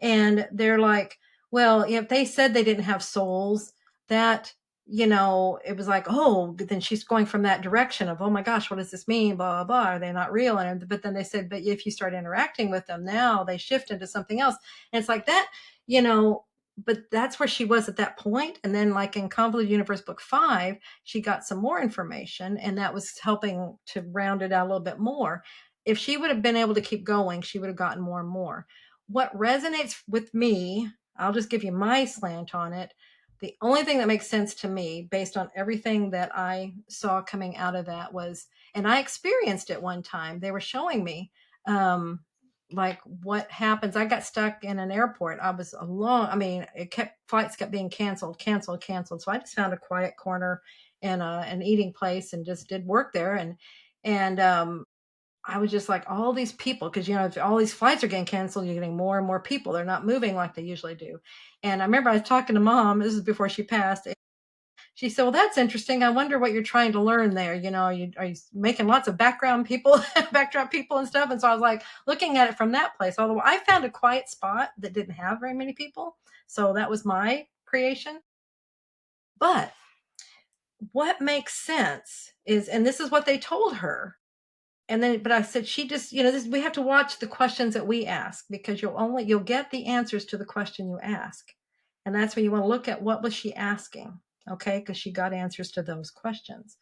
And they're like, well, if they said they didn't have souls, that it was like, oh, then she's going from that direction of, oh my gosh, what does this mean? Blah, blah, blah. Are they not real? But then they said, but if you start interacting with them now, they shift into something else. And it's like that, but that's where she was at that point. And then like in Convoluted Universe book 5, she got some more information, and that was helping to round it out a little bit more. If she would have been able to keep going, she would have gotten more and more. What resonates with me, I'll just give you my slant on it. The only thing that makes sense to me based on everything that I saw coming out of that was, and I experienced it one time, they were showing me like what happens. I got stuck in an airport. I was alone. I mean, flights kept being canceled. So I just found a quiet corner in an eating place and just did work there. And I was just like, all these people, because if all these flights are getting canceled, you're getting more and more people. They're not moving like they usually do. And I remember I was talking to Mom. This is before she passed. She said, well, that's interesting. I wonder what you're trying to learn there. Are you making lots of background people, backdrop people and stuff? And so I was like looking at it from that place. Although I found a quiet spot that didn't have very many people. So that was my creation. But what makes sense is, and this is what they told her, but I said, she just, we have to watch the questions that we ask, because you'll get the answers to the question you ask. And that's where you want to look at, what was she asking? Okay. Because she got answers to those questions.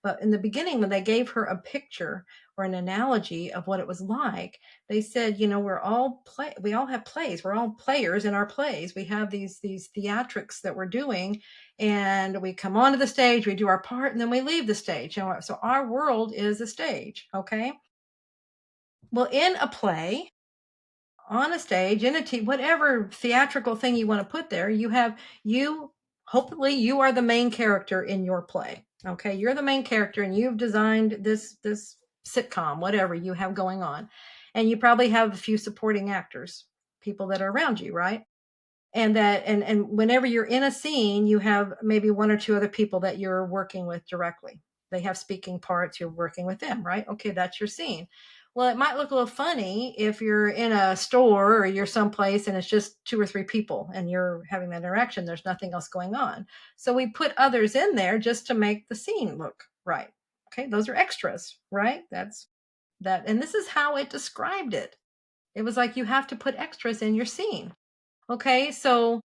But in the beginning, when they gave her a picture or an analogy of what it was like, they said, we all have plays. We're all players in our plays. We have these theatrics that we're doing, and we come onto the stage, we do our part, and then we leave the stage. So our world is a stage. Okay. Well, in a play, on a stage, in a whatever theatrical thing you want to put there, hopefully you are the main character in your play. Okay. You're the main character, and you've designed this sitcom, whatever you have going on. And you probably have a few supporting actors, people that are around you, right? And whenever you're in a scene, you have maybe one or two other people that you're working with directly. They have speaking parts, you're working with them, right? Okay, that's your scene. Well, it might look a little funny if you're in a store or you're someplace and it's just 2 or 3 people and you're having that interaction. There's nothing else going on. So we put others in there just to make the scene look right. Okay, those are extras, right? That's that. And this is how it described it. It was like, you have to put extras in your scene. Okay, so,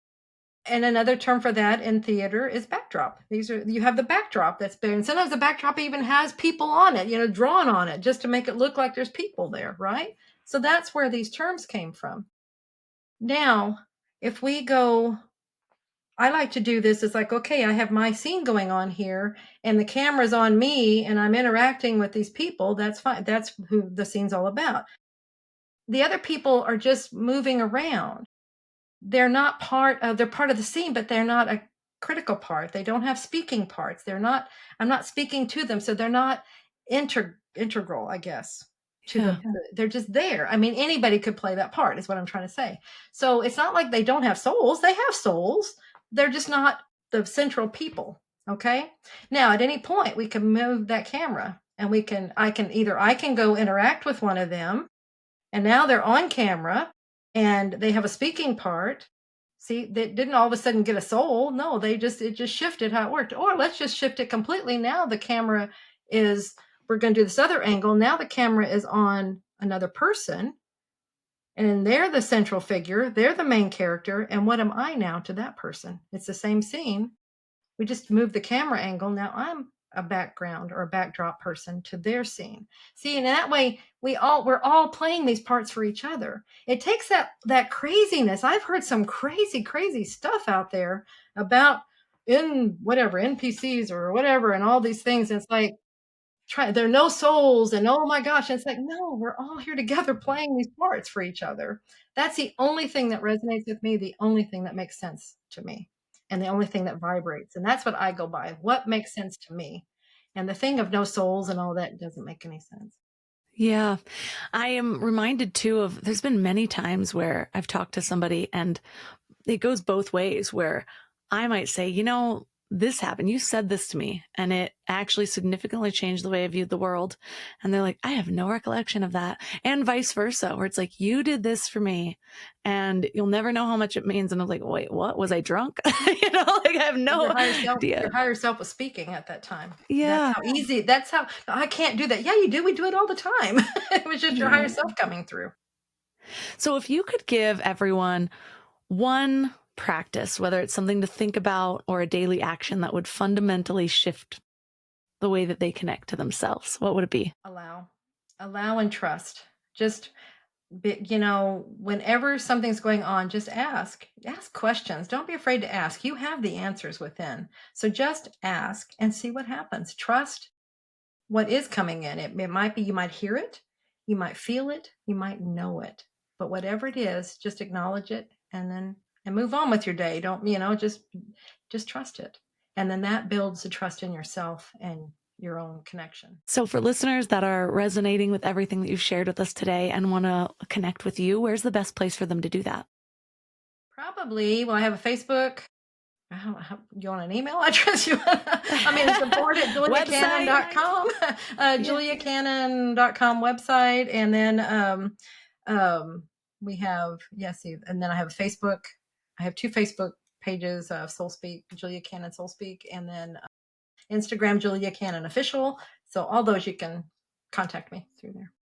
and another term for that in theater is backdrop. You have the backdrop that's there, and sometimes the backdrop even has people on it, drawn on it, just to make it look like there's people there, right? So that's where these terms came from. Now, if we go, I like to do this. It's like, okay, I have my scene going on here, and the camera's on me, and I'm interacting with these people. That's fine. That's who the scene's all about. The other people are just moving around. They're part of the scene, but they're not a critical part. They don't have speaking parts. I'm not speaking to them. So they're not integral, I guess, they're just there. I mean, anybody could play that part is what I'm trying to say. So it's not like they don't have souls. They have souls. They're just not the central people. Okay. Now, at any point we can move that camera, and I can go interact with one of them, and now they're on camera and they have a speaking part. See, they didn't all of a sudden get a soul. No, it just shifted how it worked. Or let's just shift it completely. Now the camera is, we're going to do this other angle. Now the camera is on another person and they're the central figure. They're the main character. And what am I now to that person? It's the same scene. We just moved the camera angle. Now I'm a background or a backdrop person to their scene. See, and that way we're all playing these parts for each other. It takes that craziness. I've heard some crazy stuff out there about in whatever NPCs or whatever and all these things. And it's like, there are no souls and oh my gosh. And it's like, no, we're all here together playing these parts for each other. That's the only thing that resonates with me, the only thing that makes sense to me, and the only thing that vibrates. And that's what I go by. What makes sense to me? And the thing of no souls and all that doesn't make any sense. Yeah. I am reminded too of, there's been many times where I've talked to somebody and it goes both ways, where I might say, this happened. You said this to me and it actually significantly changed the way I viewed the world. And they're like, I have no recollection of that. And vice versa, where it's like, you did this for me and you'll never know how much it means. And I'm like, wait, what? Was I drunk? Like I have no idea. Your higher self was speaking at that time. Yeah. That's how I can't do that. Yeah, you do. We do it all the time. It was just your higher self coming through. So if you could give everyone one practice, whether it's something to think about or a daily action that would fundamentally shift the way that they connect to themselves, what would it be? Allow and trust. Just, whenever something's going on, just ask questions. Don't be afraid to ask. You have the answers within. So just ask and see what happens. Trust what is coming in. It might be, you might hear it, you might feel it, you might know it, but whatever it is, just acknowledge it and move on with your day. Don't, just trust it. And then that builds the trust in yourself and your own connection. So for listeners that are resonating with everything that you've shared with us today and want to connect with you, where's the best place for them to do that? Probably, well, I have a Facebook. You want an email address? Support at juliacannon.com, juliacannon.com website. And then we have, and then I have a Facebook. I have 2 Facebook pages, Soul Speak, Julia Cannon Soul Speak, and then Instagram, Julia Cannon Official. So all those you can contact me through there.